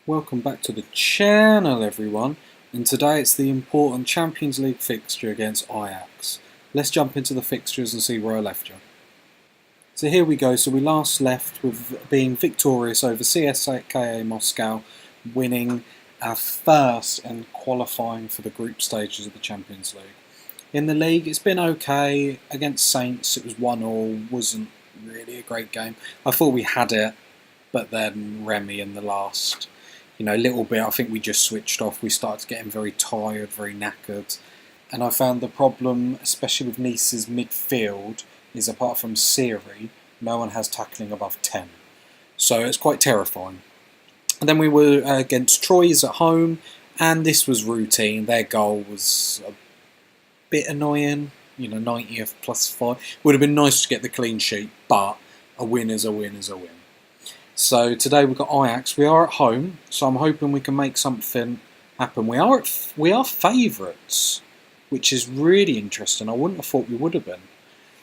Welcome back to the channel, everyone, and today it's the important Champions League fixture against Ajax. Let's jump into the fixtures and see where I left you. So here we go. So we last left with being victorious over CSKA Moscow, winning our first and qualifying for the group stages of the Champions League. In the league, it's been okay. Against Saints, it was 1-1, wasn't really a great game. I thought we had it, but then Remy in the last little bit, I think we just switched off. We started getting very tired, very knackered. And I found the problem, especially with Nice's midfield, is apart from Siri, no one has tackling above 10. So it's quite terrifying. And then we were against Troyes at home, and this was routine. Their goal was a bit annoying, 90th plus 5. Would have been nice to get the clean sheet, but a win is a win is a win. So today we've got Ajax. We are at home, so I'm hoping we can make something happen. We are favourites, which is really interesting. I wouldn't have thought we would have been.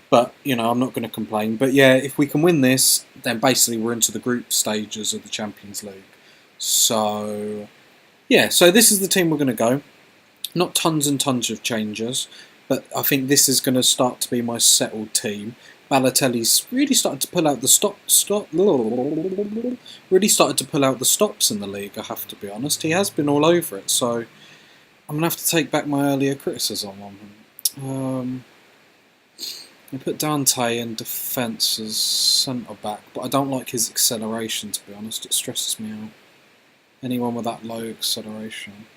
But, I'm not going to complain. But yeah, if we can win this, then basically we're into the group stages of the Champions League. So, yeah, so this is the team we're going to go. Not tons and tons of changes, but I think this is going to start to be my settled team. Balotelli's really started to pull out the stops in the league, I have to be honest. He has been all over it, so I'm going to have to take back my earlier criticism on him. I put Dante in defence as centre-back, but I don't like his acceleration, to be honest. It stresses me out. Anyone with that low acceleration.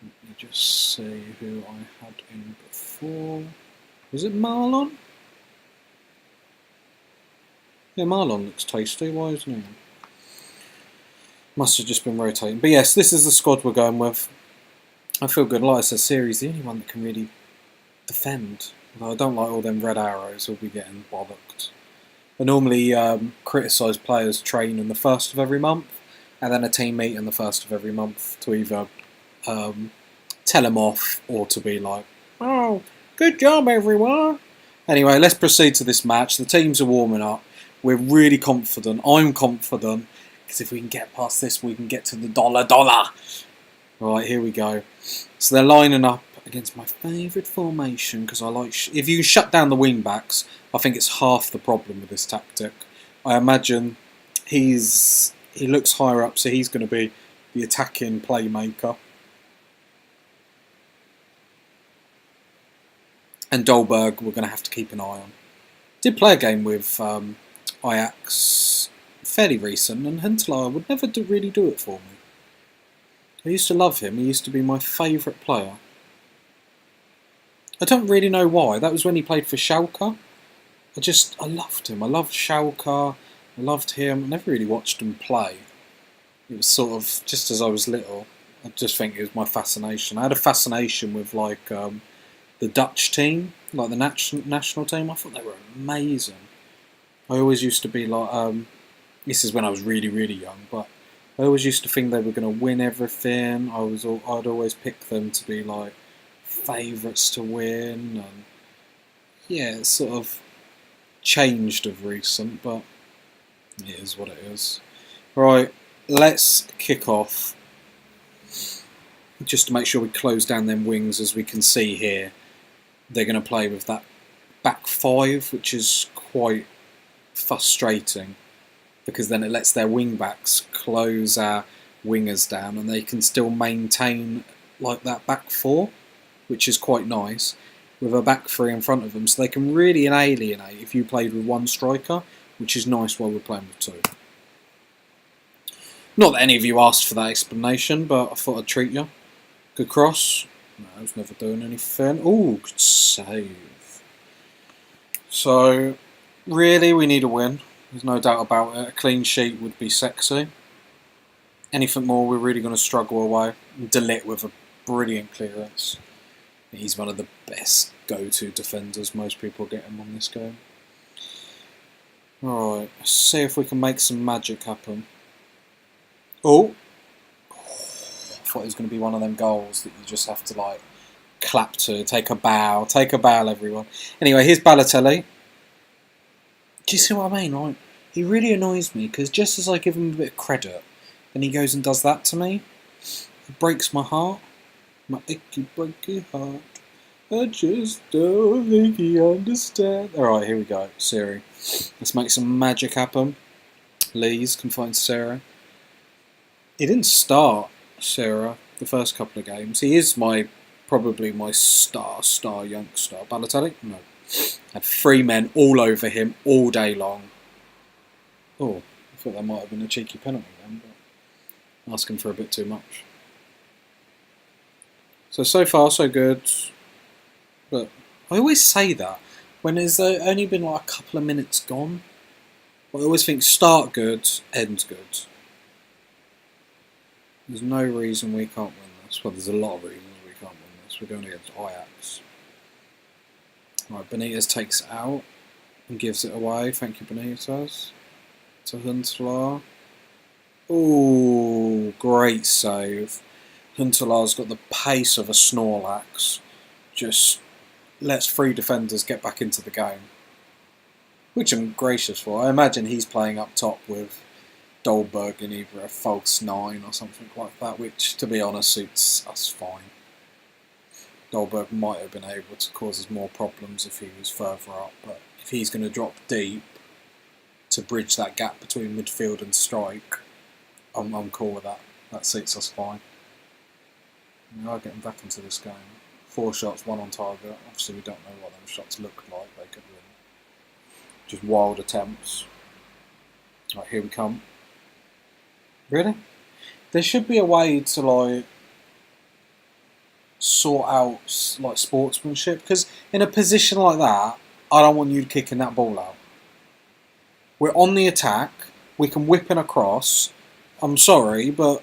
Let me just see who I had in before. Was it Marlon? Yeah, Marlon looks tasty. Why isn't he? Must have just been rotating. But yes, this is the squad we're going with. I feel good. Like I said, Siri's the only one that can really defend. Although I don't like all them red arrows. We'll be getting bollocked. I normally criticise players train in the first of every month, and then a team meet in the first of every month to either tell them off or to be like, "Oh, good job, everyone." Anyway, let's proceed to this match. The teams are warming up. We're really confident. I'm confident because if we can get past this, we can get to the dollar. Right, here we go. So they're lining up against my favourite formation because I like. If you shut down the wing backs, I think it's half the problem with this tactic. I imagine he looks higher up, so he's going to be the attacking playmaker. And Dolberg, we're going to have to keep an eye on. Did play a game with Ajax fairly recent, and Huntelaar would never really do it for me. I used to love him. He used to be my favourite player. I don't really know why. That was when he played for Schalke. I loved him. I loved Schalke. I loved him. I never really watched him play. It was sort of, just as I was little, I just think it was my fascination. I had a fascination with the Dutch team, like the national team. I thought they were amazing. I always used to be like, this is when I was really, really young, but I always used to think they were going to win everything. I'd always pick them to be like favourites to win, and yeah, it's sort of changed of recent, but it is what it is. Right, let's kick off. Just to make sure we close down them wings, as we can see here. They're going to play with that back five, which is quite frustrating because then it lets their wing backs close our wingers down and they can still maintain like that back four, which is quite nice, with a back three in front of them, so they can really alienate if you played with one striker, which is nice while we're playing with two. Not that any of you asked for that explanation, but I thought I'd treat you. Good cross. No, I was never doing anything. Oh, good save. So, really, we need a win. There's no doubt about it. A clean sheet would be sexy. Anything more, we're really going to struggle away. De Ligt with a brilliant clearance. He's one of the best go-to defenders. Most people get him on this game. Alright, let's see if we can make some magic happen. Oh! I thought it was going to be one of them goals that you just have to like clap to, take a bow, everyone. Anyway, here's Balotelli. Do you see what I mean? Like, he really annoys me because just as I give him a bit of credit, and he goes and does that to me. It breaks my heart. My icky, breaky heart. I just don't think he understands. Alright, here we go. Siri. Let's make some magic happen. Lee's can find Sarah. He didn't start Sarah the first couple of games. He is probably my star youngster. Balotelli? No. Had 3 men all over him all day long. Oh, I thought that might have been a cheeky penalty then, but asking for a bit too much. So far so good. But I always say that when there's only been like a couple of minutes gone. I always think start good, end good. There's no reason we can't win this. Well, there's a lot of reasons we can't win this. We're going against Ajax. Right, Benitez takes it out and gives it away. Thank you, Benitez. To Huntelaar. Ooh, great save. Huntelaar's got the pace of a Snorlax. Just lets 3 defenders get back into the game. Which I'm gracious for. I imagine he's playing up top with Dolberg in either a false 9 or something like that, which, to be honest, suits us fine. Dolberg might have been able to cause us more problems if he was further up, but if he's going to drop deep to bridge that gap between midfield and strike, I'm cool with that. That suits us fine. We are getting back into this game. 4 shots, 1 on target. Obviously we don't know what them shots look like. They could win. Just wild attempts. Right, here we come. Really? There should be a way to like sort out like sportsmanship, because in a position like that, I don't want you kicking that ball out. We're on the attack. We can whip in across. I'm sorry, but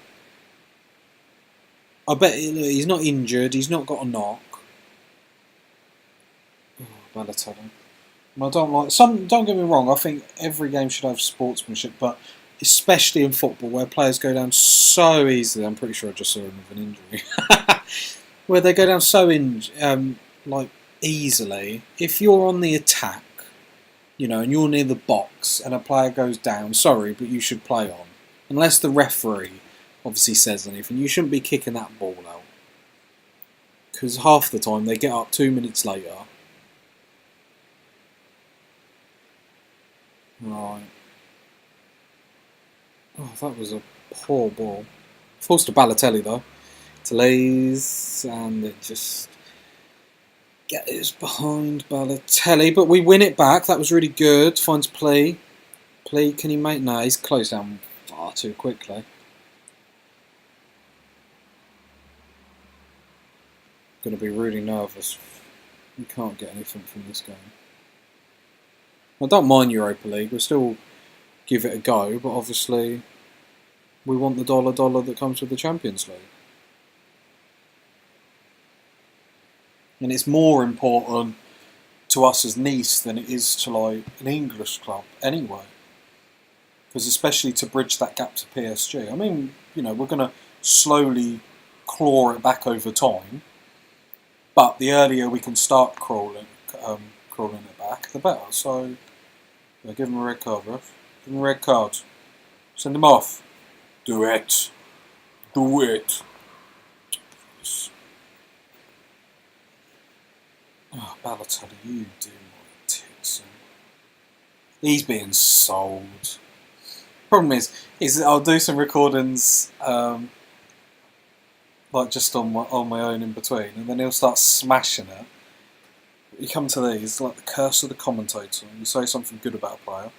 I bet he's not injured. He's not got a knock. Oh, Balotelli. I don't like some. Don't get me wrong. I think every game should have sportsmanship, but especially in football, where players go down so easily. I'm pretty sure I just saw him with an injury. Where they go down so like easily. If you're on the attack, you know, and you're near the box, and a player goes down, sorry, but you should play on. Unless the referee obviously says anything, you shouldn't be kicking that ball out. Because half the time they get up 2 minutes later. Right. Oh, that was a poor ball. Forced to Balotelli though. To Lees, and it just gets behind Balotelli. But we win it back. That was really good. Finds Plea. Plea, can he make? No, he's closed down far too quickly. Going to be really nervous. We can't get anything from this game. I don't mind Europa League. We'll still give it a go, but obviously we want the dollar that comes with the Champions League. And it's more important to us as Nice than it is to like an English club anyway. Because especially to bridge that gap to PSG. I mean, you know, we're going to slowly claw it back over time. But the earlier we can start crawling it back, the better. So, yeah, give him a red card, ref. Give him a red card. Send him off. Do it. Do it. Oh, Balotelli, you do my tits in. He's being sold. Problem is I'll do some recordings like just on my own in between, and then he'll start smashing it. You come to these, like the curse of the commentator, and you say something good about a player.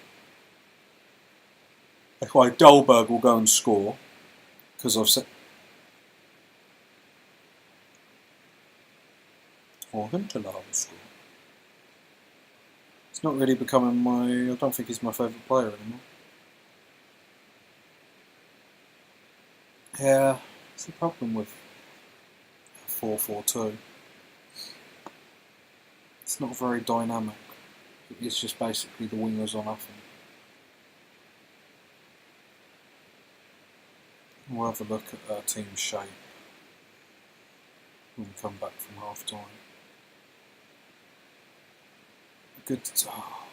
Like why Dolberg will go and score, because I've said... Or Huntelaar will score. It's not really becoming my... I don't think he's my favourite player anymore. Yeah, it's the problem with 4-4-2. It's not very dynamic. It's just basically the wingers or nothing. We'll have a look at our team's shape when we come back from half time. Good. Oh,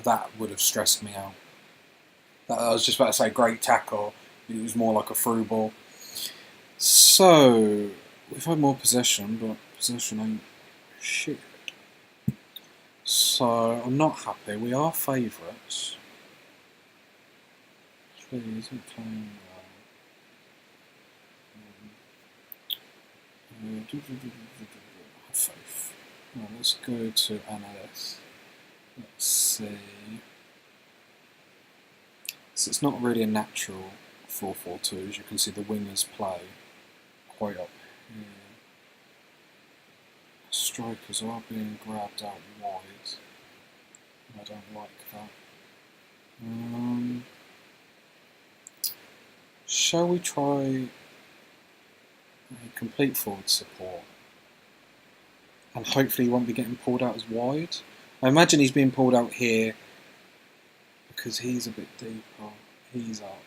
that would have stressed me out. I was just about to say great tackle. It was more like a through ball. So, we've had more possession, but possession ain't shit. So, I'm not happy. We are favourites. Actually, isn't playing well. Have faith. Well, let's go to analyst. Let's see. So it's not really a natural 4-4-2, as you can see the wingers play quite up here. Strikers are being grabbed out wide. I don't like that. Shall we try a complete forward support? And hopefully he won't be getting pulled out as wide. I imagine he's being pulled out here because he's a bit deeper. He's up.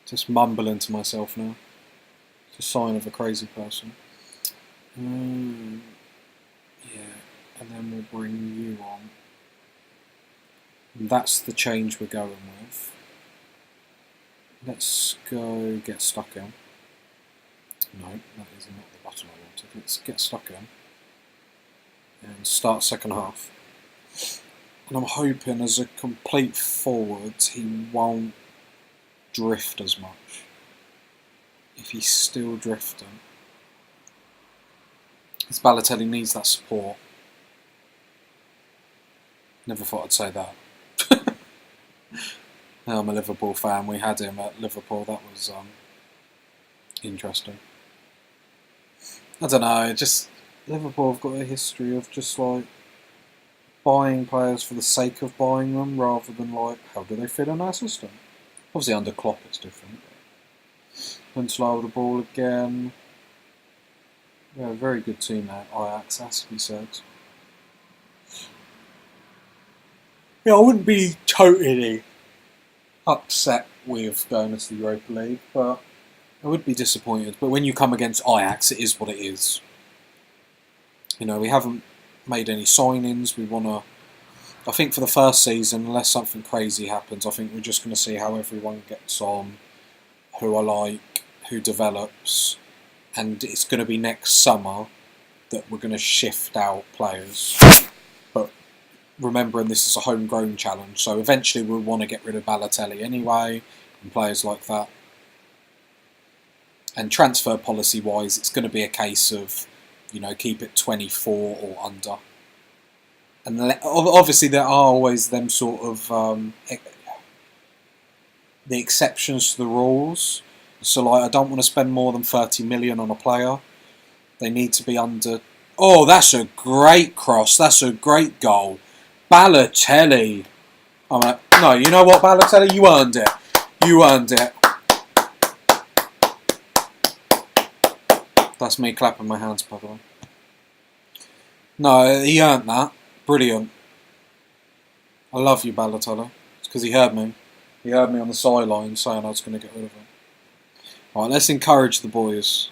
Just mumbling to myself now. It's a sign of a crazy person. Yeah, and then we'll bring you on. And that's the change we're going with. Let's go get stuck in. No, that is not the button I wanted. Let's get stuck in and start second half. And I'm hoping as a complete forward he won't drift as much. If he's still drifting, his Balotelli needs that support. Never thought I'd say that. I'm a Liverpool fan. We had him at Liverpool. That was interesting. I don't know. Just Liverpool have got a history of just like buying players for the sake of buying them, rather than like how do they fit in our system. Obviously under Klopp it's different. And slow the ball again. Yeah, very good team there. Ajax, has to be said. Yeah, I wouldn't be totally upset with going into the Europa League, but I would be disappointed. But when you come against Ajax, it is what it is. You know, we haven't made any signings. We want to... I think for the first season, unless something crazy happens, I think we're just going to see how everyone gets on, who I like, who develops, and it's going to be next summer that we're going to shift out players. But remembering this is a homegrown challenge, so eventually we'll want to get rid of Balotelli anyway, and players like that. And transfer policy wise, it's going to be a case of, you know, keep it 24 or under. And obviously there are always them sort of the exceptions to the rules. So like, I don't want to spend more than 30 million on a player. They need to be under... Oh, that's a great cross. That's a great goal. Balotelli. I'm like, no, you know what, Balotelli? You earned it. You earned it. That's me clapping my hands, by the way. No, he earned that. Brilliant. I love you, Balotelli. It's because he heard me. He heard me on the sideline saying I was going to get rid of him. Alright, let's encourage the boys.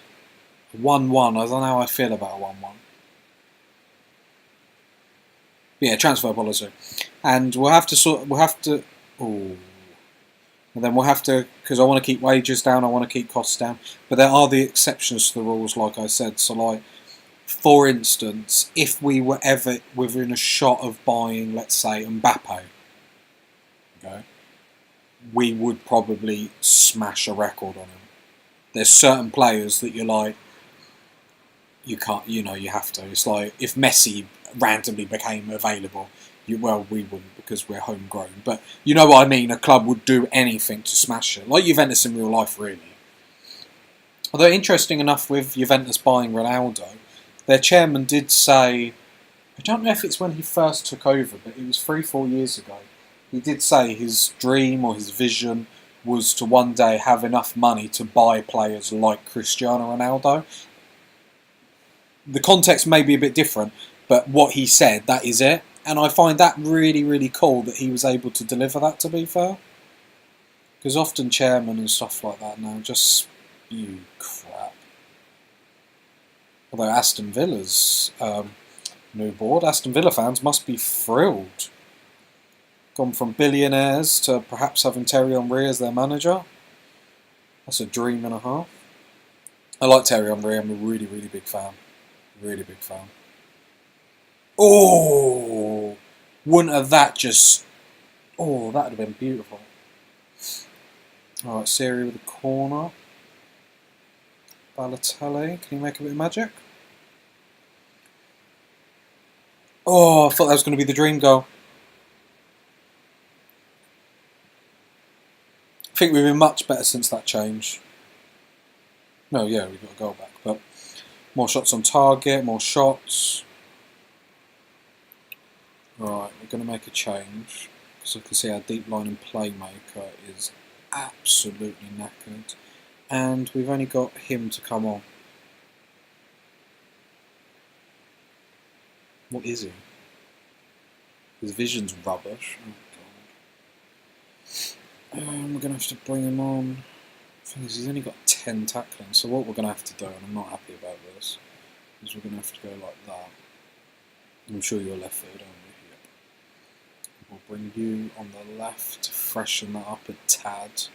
1-1. I don't know how I feel about a 1-1. Yeah, transfer policy. And we'll have to ooh. And then we'll have to, because I want to keep wages down, I want to keep costs down. But there are the exceptions to the rules, like I said. So like, for instance, if we were ever within a shot of buying, let's say, Mbappe, okay, we would probably smash a record on him. There's certain players that you're like, you can't, you know, you have to. It's like if Messi randomly became available, we wouldn't because we're homegrown. But you know what I mean? A club would do anything to smash it, like Juventus in real life, really. Although interesting enough, with Juventus buying Ronaldo, their chairman did say, I don't know if it's when he first took over, but it was 3-4 years ago. He did say his dream or his vision was to one day have enough money to buy players like Cristiano Ronaldo. The context may be a bit different, but what he said, that is it. And I find that really, really cool that he was able to deliver that, to be fair. Because often chairmen and stuff like that now just spew crap. Although Aston Villa's new board, Aston Villa fans must be thrilled. Gone from billionaires to perhaps having Terry Henry as their manager. That's a dream and a half. I like Terry Henry. I'm a really, really big fan. Really big fan. Oh! Wouldn't have that just... Oh, that would have been beautiful. Alright, Siri with the corner. Balotelli, can you make a bit of magic? Oh, I thought that was going to be the dream goal. I think we've been much better since that change. No, yeah, we got a goal back, but more shots on target, more shots. Right, we're going to make a change because I can see our deep line and playmaker is absolutely knackered, and we've only got him to come on. What is he? His vision's rubbish. Oh god. We're going to have to bring him on. The thing is, he's only got 10 tackling, so what we're going to have to do, and I'm not happy about this, is we're going to have to go like that. I'm sure you're left footed, aren't you? We'll bring you on the left to freshen that up a tad.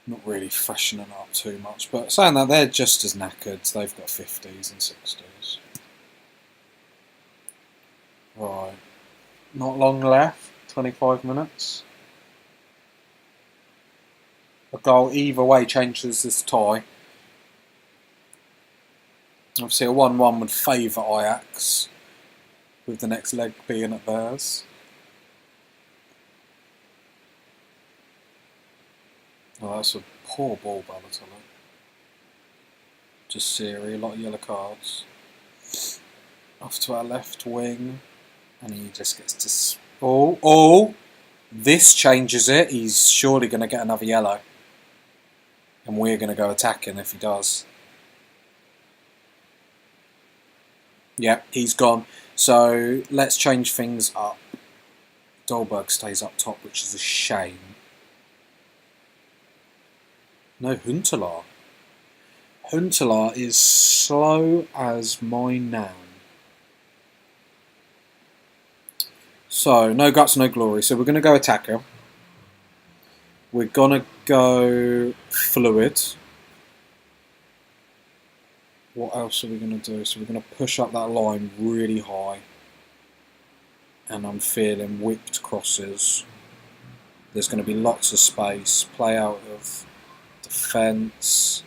Not really freshening it up too much, but saying that, they're just as knackered. They've got 50s and 60s. Right. Not long left. 25 minutes. A goal either way changes this tie. Obviously a 1-1 would favour Ajax, with the next leg being at theirs. Oh, that's a poor ball, Balotelli. Just Siri, a lot of yellow cards. Off to our left wing, and he just gets to... Oh! This changes it. He's surely going to get another yellow. And we're going to go attacking if he does. Yeah, he's gone. So, let's change things up. Dolberg stays up top, which is a shame. No, Huntelaar. Huntelaar is slow as my nan. So, no guts, no glory. So we're going to go attacker. We're going to go fluid. What else are we going to do? So we're going to push up that line really high. And I'm feeling whipped crosses. There's going to be lots of space. Play out of defence.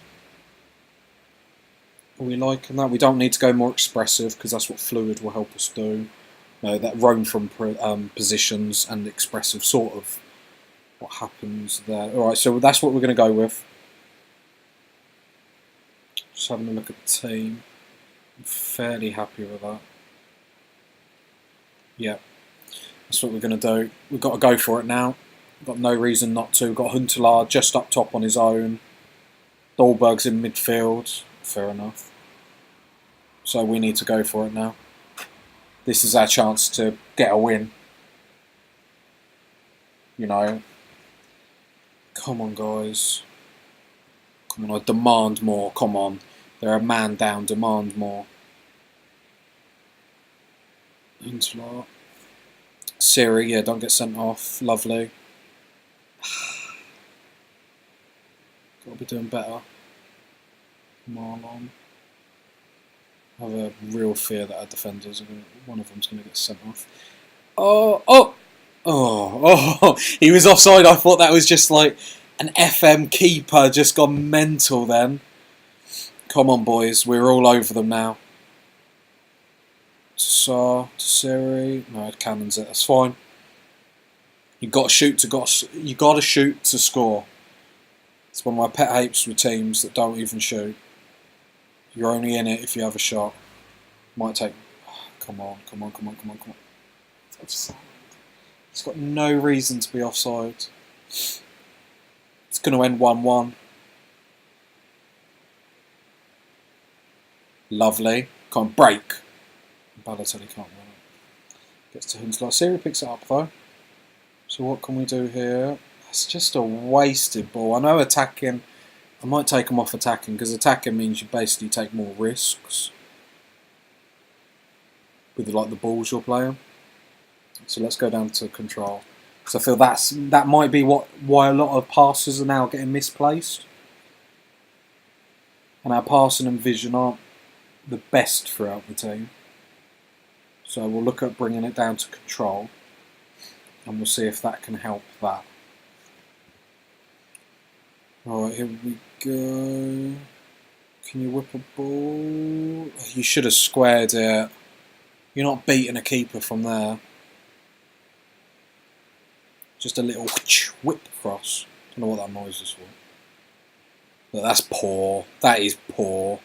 Are we liking that? We don't need to go more expressive because that's what fluid will help us do. No, that roam from positions and expressive sort of what happens there. Alright, so that's what we're going to go with. Just having a look at the team. I'm fairly happy with that. Yeah, that's what we're going to do. We've got to go for it now. We've got no reason not to. We've got Huntelaar just up top on his own. Dolberg's in midfield. Fair enough. So we need to go for it now. This is our chance to get a win. You know. Come on, guys. Come on, I demand more. Come on. They're a man down. Demand more. Huntelaar. Siri, yeah, don't get sent off. Lovely. Got to be doing better. Marlon. I have a real fear that our defenders are going to, one of them's going to get sent off. Oh! He was offside. I thought that was just like an FM keeper just gone mental then. Come on, boys. We're all over them now. Siri. No, it cannons it. That's fine. You got to shoot you got to shoot to score. It's one of my pet hates with teams that don't even shoot. You're only in it if you have a shot. Might take... Come on. It's offside. It's got no reason to be offside. It's going to end 1-1. Lovely. Can't break. Balotelli can't win it. Gets to Huntelaar. Siri picks it up though. So what can we do here? It's just a wasted ball. I know attacking... I might take them off attacking, because attacking means you basically take more risks with like the balls you're playing. So let's go down to control. So I feel that might be why a lot of passes are now getting misplaced. And our passing and vision aren't the best throughout the team. So we'll look at bringing it down to control. And we'll see if that can help that. Alright, here we go. Can you whip a ball? You should have squared it. You're not beating a keeper from there. Just a little whip cross. Don't know what that noise is for. But that's poor. That is poor.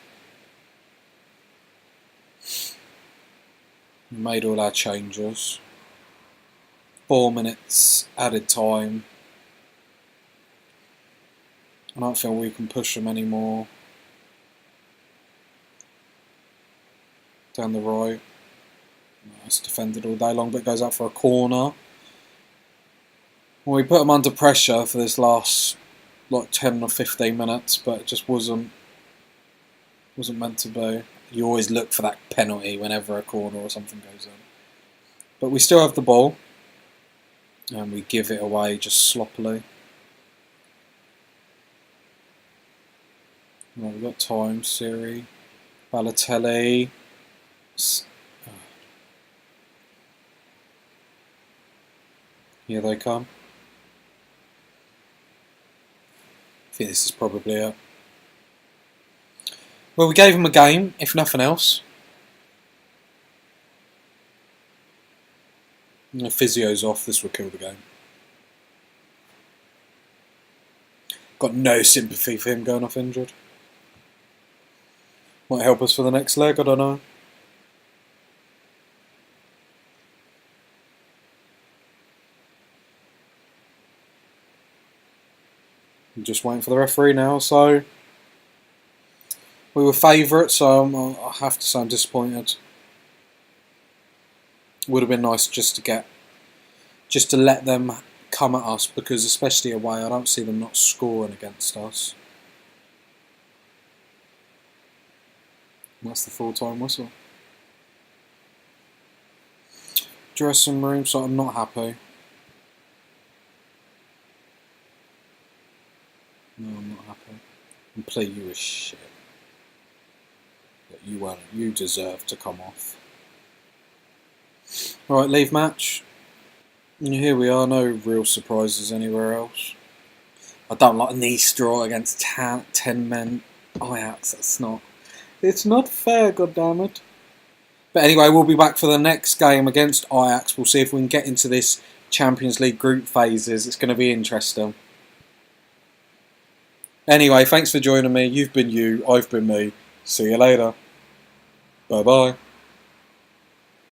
We made all our changes. 4 minutes added time. I don't feel we can push them anymore. Down the right. It's defended all day long, but goes out for a corner. Well, we put them under pressure for this last like 10 or 15 minutes, but it just wasn't meant to be. You always look for that penalty whenever a corner or something goes in. But we still have the ball, and we give it away just sloppily. Well, we've got time, Siri, Balotelli. Here they come. I think this is probably it. Well, we gave them a game, if nothing else. The physio's off, this will kill the game. Got no sympathy for him going off injured. Might help us for the next leg, I don't know. I'm just waiting for the referee now, so we were favourites, so I have to say I'm disappointed. Would have been nice just to let them come at us, because especially away, I don't see them not scoring against us. And that's the full-time whistle. Dressing room, so I'm not happy. No, I'm not happy. And play you as shit. But you won't. You deserve to come off. Alright, leave match. And here we are, no real surprises anywhere else. I don't like a knee straw against 10 men. Ajax, it's not fair, goddammit. But anyway, we'll be back for the next game against Ajax. We'll see if we can get into this Champions League group phases. It's going to be interesting. Anyway, thanks for joining me. You've been you, I've been me. See you later. Bye bye.